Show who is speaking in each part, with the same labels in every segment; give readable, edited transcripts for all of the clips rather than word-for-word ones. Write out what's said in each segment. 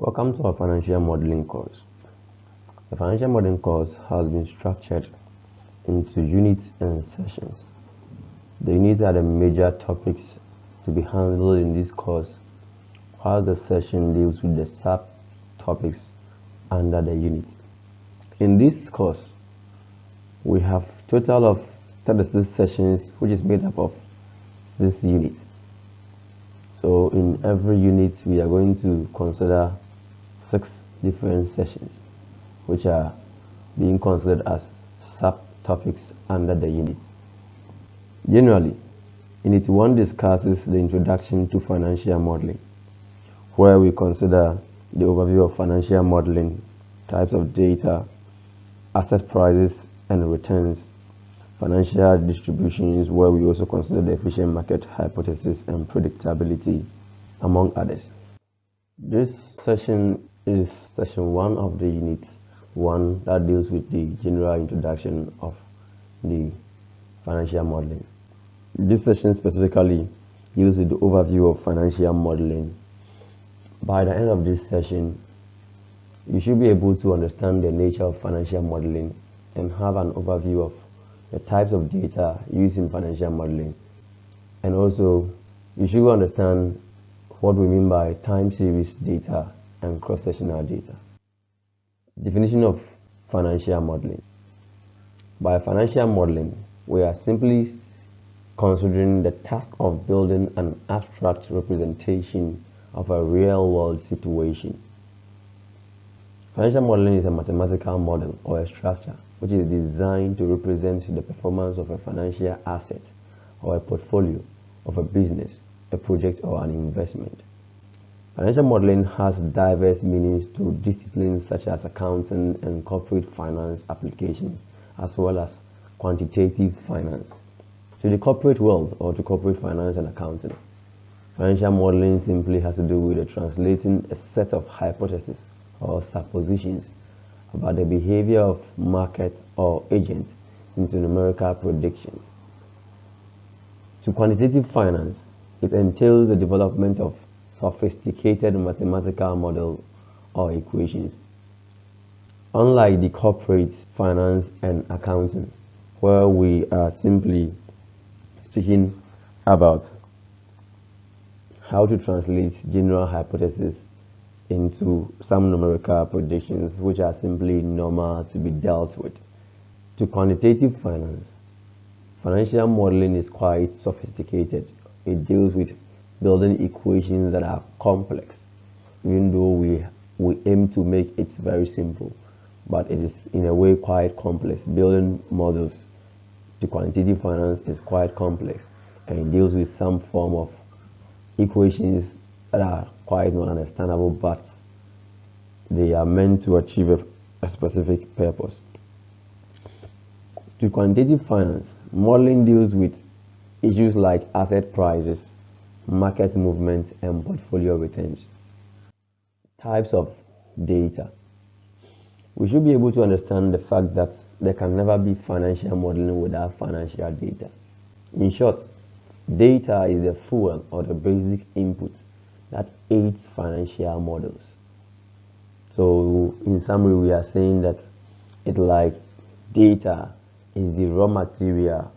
Speaker 1: Welcome to our financial modeling course. The financial modeling course has been structured into units and sessions. The units are the major topics to be handled in this course, whilst the session deals with the sub-topics under the unit. In this course, we have a total of 36 sessions, which is made up of 6 units. So in every unit, we are going to consider 6 different sessions, which are being considered as subtopics under the unit. Generally, Unit 1 discusses the introduction to financial modeling, where we consider the overview of financial modeling, types of data, asset prices and returns, financial distributions, where we also consider the efficient market hypothesis and predictability, among others. This session is session 1 of the unit 1 that deals with the general introduction of the financial modeling. This session specifically deals with the overview of financial modeling. By the end of this session, you should be able to understand the nature of financial modeling and have an overview of the types of data used in financial modeling. And also, you should understand what we mean by time series data and cross-sectional data. Definition of financial modeling. By financial modeling, we are simply considering the task of building an abstract representation of a real-world situation. Financial modeling is a mathematical model or a structure which is designed to represent the performance of a financial asset or a portfolio of a business, a project or an investment. Financial modeling has diverse meanings to disciplines such as accounting and corporate finance applications, as well as quantitative finance. To the corporate world or to corporate finance and accounting, financial modeling simply has to do with translating a set of hypotheses or suppositions about the behavior of market or agent into numerical predictions. To quantitative finance, it entails the development of sophisticated mathematical models or equations. Unlike the corporate finance and accounting, where we are simply speaking about how to translate general hypotheses into some numerical predictions which are simply normal to be dealt with. To quantitative finance, financial modeling is quite sophisticated. It deals with building equations that are complex, even though we aim to make it very simple, but it is in a way quite complex. Building models to quantitative finance is quite complex, and it deals with some form of equations that are quite not understandable, but they are meant to achieve a specific purpose. To quantitative finance, modeling deals with issues like asset prices, market movement, and portfolio returns. Types of data. We should be able to understand the fact that there can never be financial modeling without financial data. In short, data is the fuel or the basic input that aids financial models. So in summary, we are saying that data is the raw material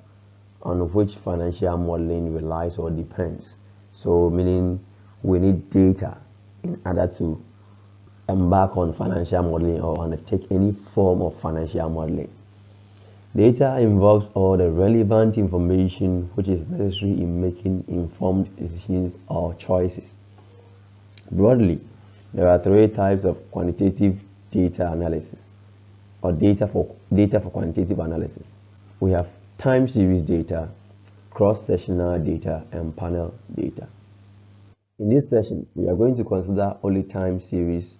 Speaker 1: on which financial modeling relies or depends. So meaning we need data in order to embark on financial modeling or undertake any form of financial modeling. Data involves all the relevant information which is necessary in making informed decisions or choices. Broadly, there are 3 types of quantitative data analysis or data for quantitative analysis. We have time series data, cross-sectional data, and panel data. In this session, we are going to consider only time series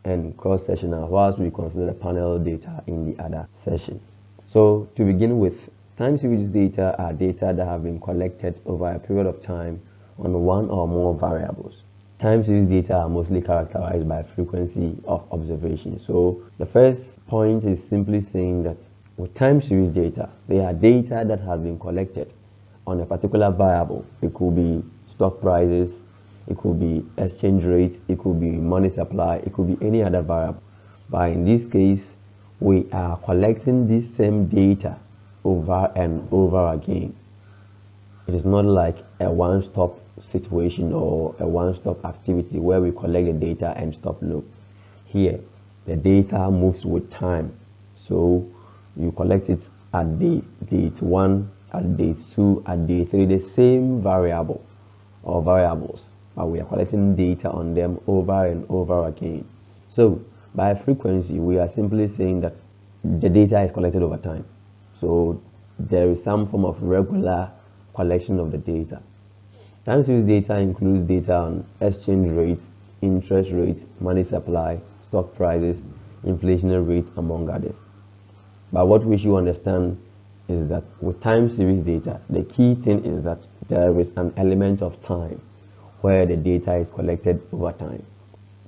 Speaker 1: and cross-sectional, whilst we consider the panel data in the other session. So to begin with, time series data are data that have been collected over a period of time on one or more variables. Time series data are mostly characterized by frequency of observation. So the first point is simply saying that with time series data, they are data that have been collected on a particular variable. It could be stock prices, it could be exchange rate, it could be money supply, it could be any other variable. But in this case, we are collecting this same data over and over again. It is not like a one-stop situation or a one-stop activity where we collect the data and stop. No. Here, the data moves with time. So you collect it at date 1, at date 2, at date 3, the same variable or variables, but we are collecting data on them over and over again. So by frequency, we are simply saying that the data is collected over time. So there is some form of regular collection of the data. Time series data includes data on exchange rates, interest rates, money supply, stock prices, inflation rate, among others. But what we should understand is that with time series data, the key thing is that there is an element of time where the data is collected over time.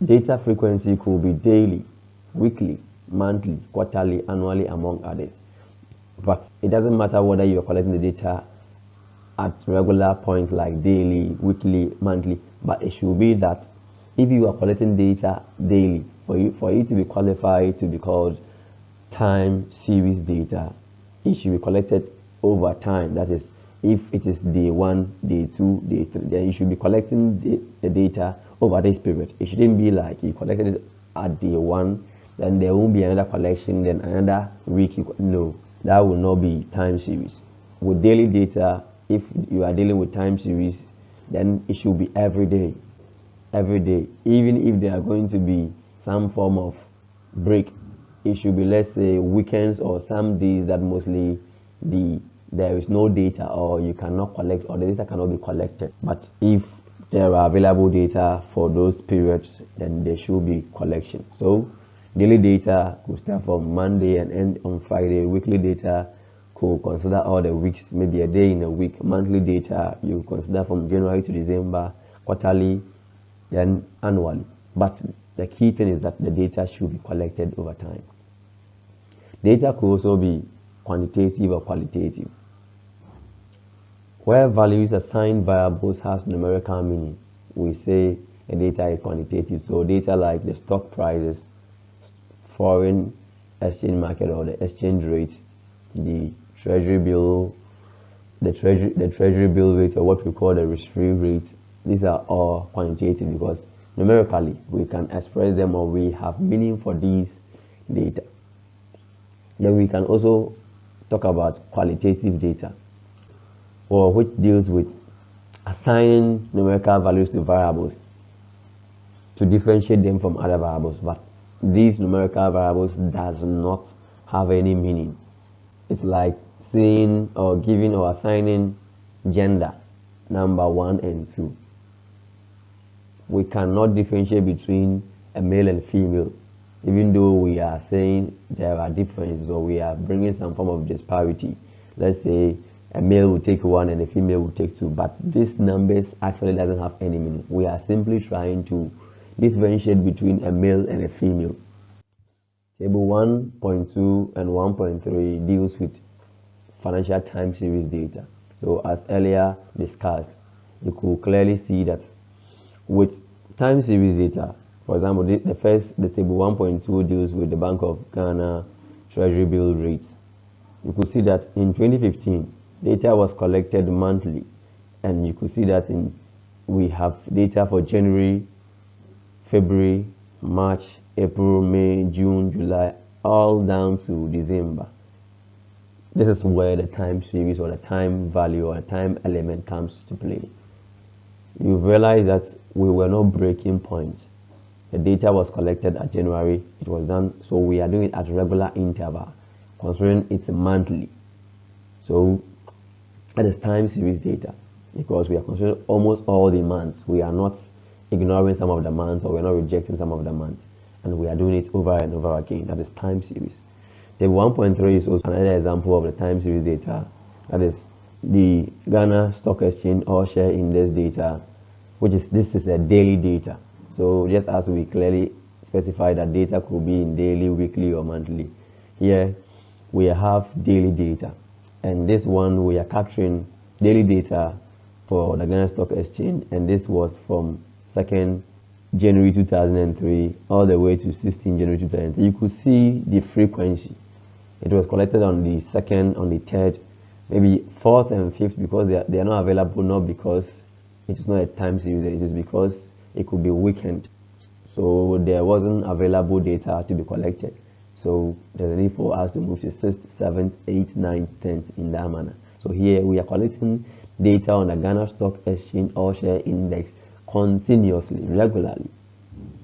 Speaker 1: Data frequency could be daily, weekly, monthly, quarterly, annually, among others. But it doesn't matter whether you are collecting the data at regular points like daily, weekly, monthly, but it should be that if you are collecting data daily, for it to be qualified to be called time series data, it should be collected over time. That is, if it is day 1, day 2, day 3, then you should be collecting the data over this period. It shouldn't be like you collected it at day 1, then there won't be another collection, then another week. No, that will not be time series. With daily data, if you are dealing with time series, then it should be every day, even if there are going to be some form of break. It should be, let's say, weekends or some days that mostly there is no data, or you cannot collect, or the data cannot be collected. But if there are available data for those periods, then there should be collection. So daily data could start from Monday and end on Friday. Weekly data could consider all the weeks, maybe a day in a week. Monthly data you consider from January to December, quarterly, then annually. But the key thing is that the data should be collected over time. Data could also be quantitative or qualitative. Where values assigned variables has numerical meaning, we say the data is quantitative. So data like the stock prices, foreign exchange market or the exchange rate, the treasury bill, the treasury bill rate, or what we call the risk-free rate, these are all quantitative because numerically we can express them, or we have meaning for these data. Then we can also talk about qualitative data, or which deals with assigning numerical values to variables to differentiate them from other variables, but these numerical variables does not have any meaning. It's like saying or giving or assigning gender number 1 and 2. We cannot differentiate between a male and female, even though we are saying there are differences, or we are bringing some form of disparity. Let's say a male will take 1 and a female will take 2, but these numbers actually doesn't have any meaning. We are simply trying to differentiate between a male and a female. Table 1.2 and 1.3 deals with financial time series data. So as earlier discussed, you could clearly see that with time series data, for example, the table 1.2 deals with the Bank of Ghana treasury bill rate. You could see that in 2015, data was collected monthly, and you could see that we have data for January, February, March, April, May, June, July, all down to December. This is where the time series or the time value or the time element comes to play. You realize that we were not breaking points. The data was collected at January, it was done, so we are doing it at regular interval, considering it's monthly. So that is time series data, because we are considering almost all the months. We are not ignoring some of the months, or we are not rejecting some of the months, and we are doing it over and over again. That is time series. Table 1.3 is also another example of the time series data. That is the Ghana Stock Exchange All Share Index data, this is a daily data. So just as we clearly specify that data could be in daily, weekly, or monthly, here we have daily data, and this one we are capturing daily data for the Ghana Stock Exchange, and this was from 2nd January 2003 all the way to 16 January 2003, you could see the frequency. It was collected on the 2nd, on the 3rd, maybe 4th and 5th, because they are not available, not because it is not a time series, it is because it could be weekend. So there wasn't available data to be collected. So there's a need for us to move to 6th, 7th, 8th, 9th, 10th in that manner. So here we are collecting data on the Ghana Stock Exchange All Share Index continuously, regularly.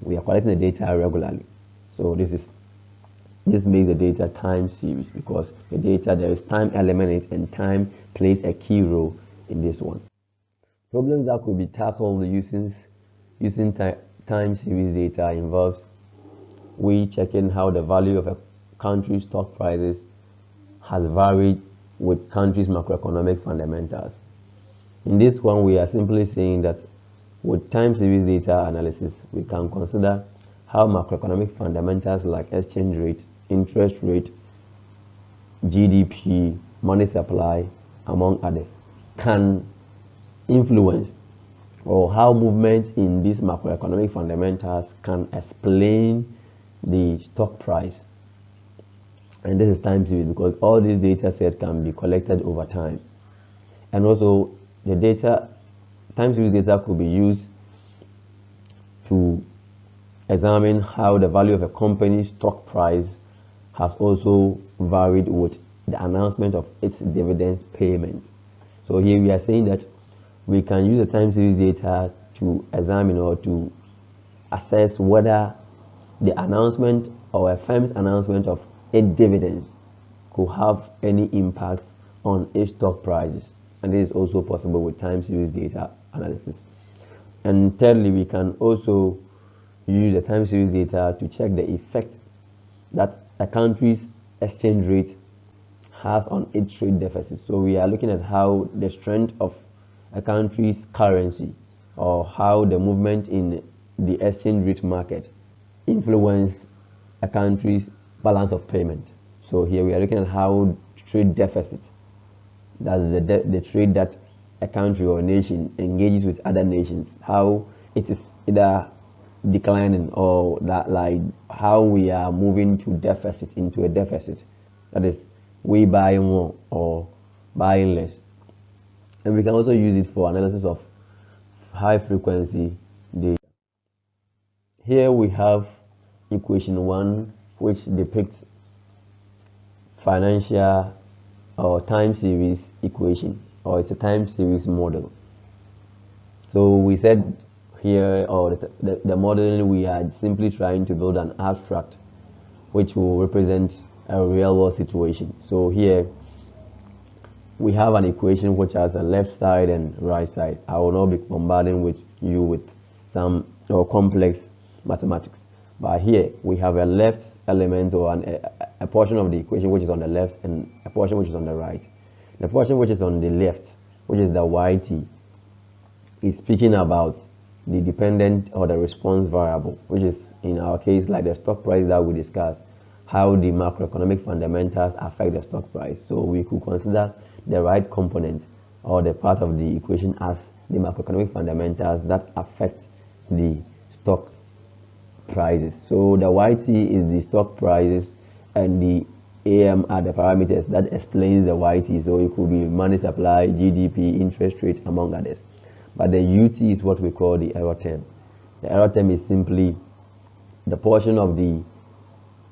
Speaker 1: We are collecting the data regularly. So this makes the data time series, because the data, there is time element in it, and time plays a key role in this one. Problems that could be tackled using time series data involves we checking how the value of a country's stock prices has varied with country's macroeconomic fundamentals. In this one, we are simply saying that with time series data analysis, we can consider how macroeconomic fundamentals like exchange rate, interest rate, GDP, money supply, among others, can influence, or how movement in these macroeconomic fundamentals can explain the stock price. And this is time series, because all these data sets can be collected over time. And also the data, time series data could be used to examine how the value of a company's stock price has also varied with the announcement of its dividend payment. So here we are saying that we can use the time series data to examine or to assess whether the announcement or a firm's announcement of its dividends could have any impact on its stock prices. And this is also possible with time series data analysis. And thirdly, we can also use the time series data to check the effect that a country's exchange rate has on its trade deficit. So we are looking at how the strength of a country's currency, or how the movement in the exchange rate market influence a country's balance of payment. So here we are looking at how trade deficit, that's the trade that a country or a nation engages with other nations, how it is either declining, or that, like, how we are moving to deficit, into a deficit, that is, we buying more or buying less. And we can also use it for analysis of high frequency data. Here we have equation 1, which depicts financial or time series equation, or it's a time series model. So we said here, or the modeling, we are simply trying to build an abstract which will represent a real world situation. So here we have an equation which has a left side and right side. I will not be bombarding with you with some complex mathematics, but here we have a left element, or a portion of the equation which is on the left, and a portion which is on the right. The portion which is on the left, which is the YT, is speaking about the dependent or the response variable, which is in our case like the stock price that we discussed, how the macroeconomic fundamentals affect the stock price. So we could consider the right component, or the part of the equation, as the macroeconomic fundamentals that affect the stock prices. So the YT is the stock prices, and the AM are the parameters that explains the YT. So it could be money supply, GDP, interest rate, among others. But the UT is what we call the error term. The error term is simply the portion of the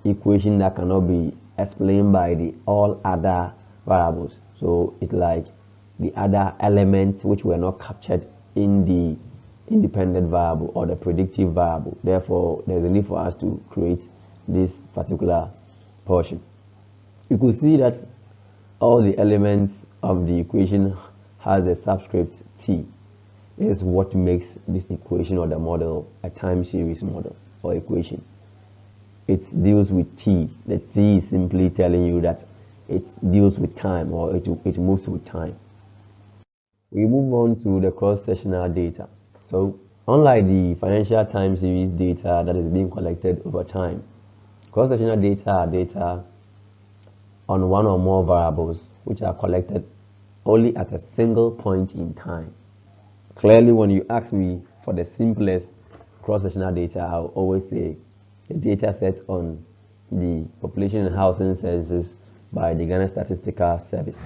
Speaker 1: equation that cannot be explained by the all other variables. So it's like the other elements which were not captured in the independent variable or the predictive variable. Therefore, there's a need for us to create this particular portion. You could see that all the elements of the equation has a subscript T. This is what makes this equation or the model a time series model or equation. It deals with T. The T is simply telling you that it deals with time, or it moves with time. We move on to the cross-sectional data. So unlike the financial time series data that is being collected over time, cross-sectional data are data on one or more variables which are collected only at a single point in time. Clearly, when you ask me for the simplest cross-sectional data, I'll always say the data set on the population and housing census by the Ghana Statistical Service.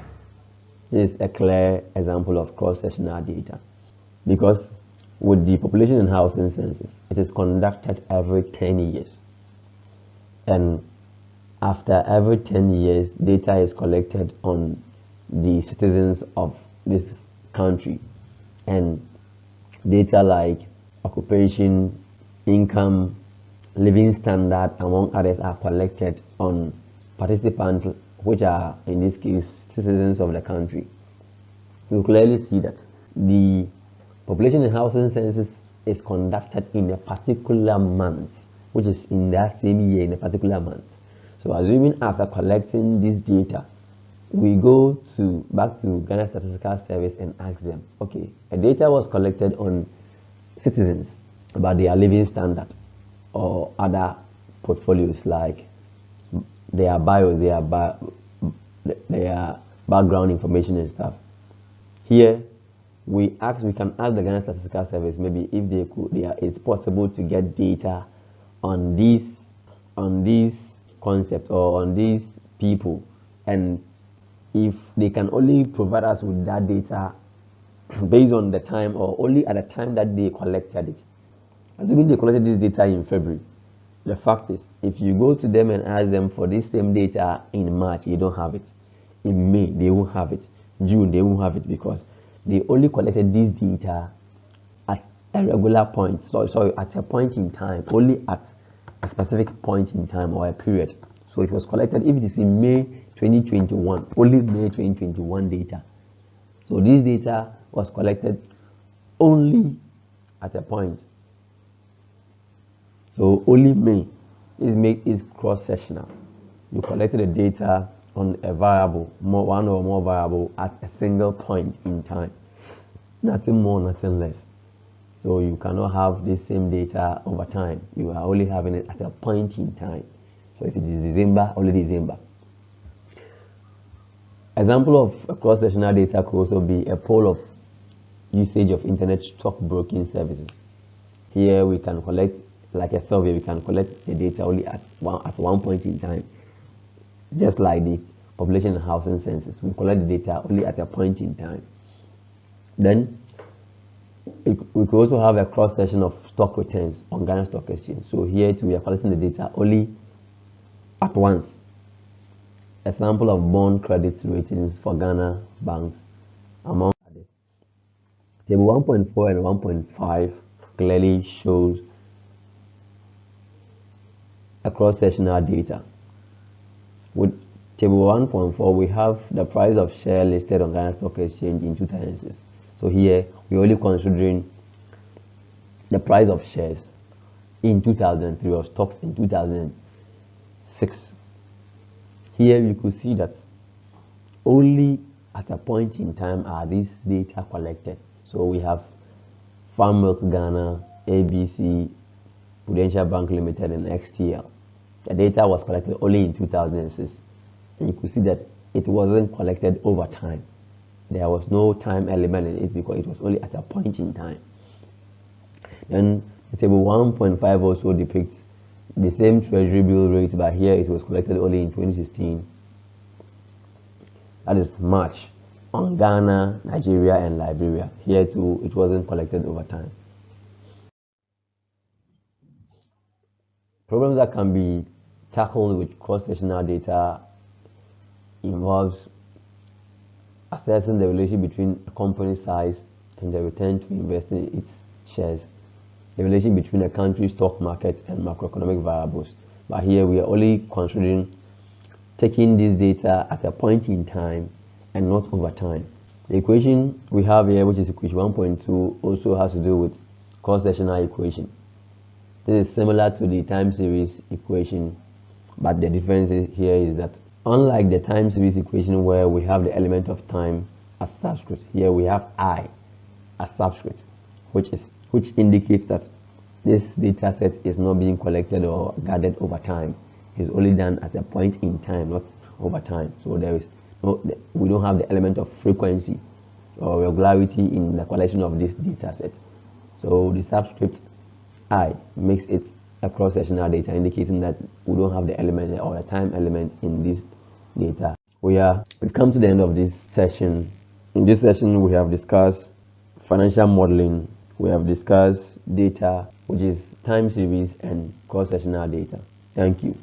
Speaker 1: This is a clear example of cross-sectional data, because with the population and housing census, it is conducted every 10 years. And after every 10 years, data is collected on the citizens of this country. And data like occupation, income, living standard, among others, are collected on participants, which are, in this case, citizens of the country. You clearly see that the population and housing census is conducted in a particular month, which is in that same year in a particular month. So assuming after collecting this data, we go back to Ghana Statistical Service and ask them, okay, a data was collected on citizens about their living standard or other portfolios like their bios, their background information and stuff. Here, we can ask the Ghana Statistical Service maybe if it's possible to get data on these concepts or on these people, and if they can only provide us with that data based on the time or only at the time that they collected it. Assuming they collected this data in February, the fact is, if you go to them and ask them for this same data in March, they don't have it. In May, they won't have it. June, they won't have it, because they only collected this data at a regular point. Sorry, at a point in time, only at a specific point in time or a period. So it was collected, if it is in May 2021, only May 2021 data. So this data was collected only at a point. So only May is cross-sectional. You collected the data on a variable, one or more variable at a single point in time. Nothing more, nothing less. So you cannot have this same data over time. You are only having it at a point in time. So if it is December, only December. Example of cross-sectional data could also be a poll of usage of internet stockbroking services. Here we can collect, like a survey, we can collect the data only at one point in time. Just like the population and housing census, we collect the data only at a point in time. Then we could also have a cross-section of stock returns on Ghana Stock Exchange. So here too, we are collecting the data only at once. A sample of bond credit ratings for Ghana banks, among others. Table 1.4 and 1.5 clearly shows a cross-sectional data. With table 1.4, we have the price of share listed on Ghana Stock Exchange in 2006. So here we're only considering the price of shares in 2003 or stocks in 2006. Here you could see that only at a point in time are these data collected. So we have Farm Milk Ghana, ABC, Prudential Bank Limited, and XTL. The data was collected only in 2006. And you could see that it wasn't collected over time. There was no time element in it because it was only at a point in time. Then the table 1.5 also depicts the same treasury bill rate, but here it was collected only in 2016. That is March, on Ghana, Nigeria, and Liberia. Here too, it wasn't collected over time. Problems that can be tackled with cross-sectional data involves assessing the relationship between a company size and the return to invest in its shares, the relation between a country's stock market and macroeconomic variables. But here we are only considering taking this data at a point in time and not over time. The equation we have here, which is equation 1.2, also has to do with cross-sectional equation. This is similar to the time series equation, but the difference here is that unlike the time series equation where we have the element of time as subscript, here we have I as subscript, which indicates that this data set is not being collected or gathered over time. It's only done at a point in time, not over time. So we don't have the element of frequency or regularity in the collection of this data set. So the subscript I makes it a cross-sectional data, indicating that we don't have the element or the time element in this data. We've come to the end of this session. In this session, we have discussed financial modeling. We have discussed data, which is time series and cross-sectional data. Thank you.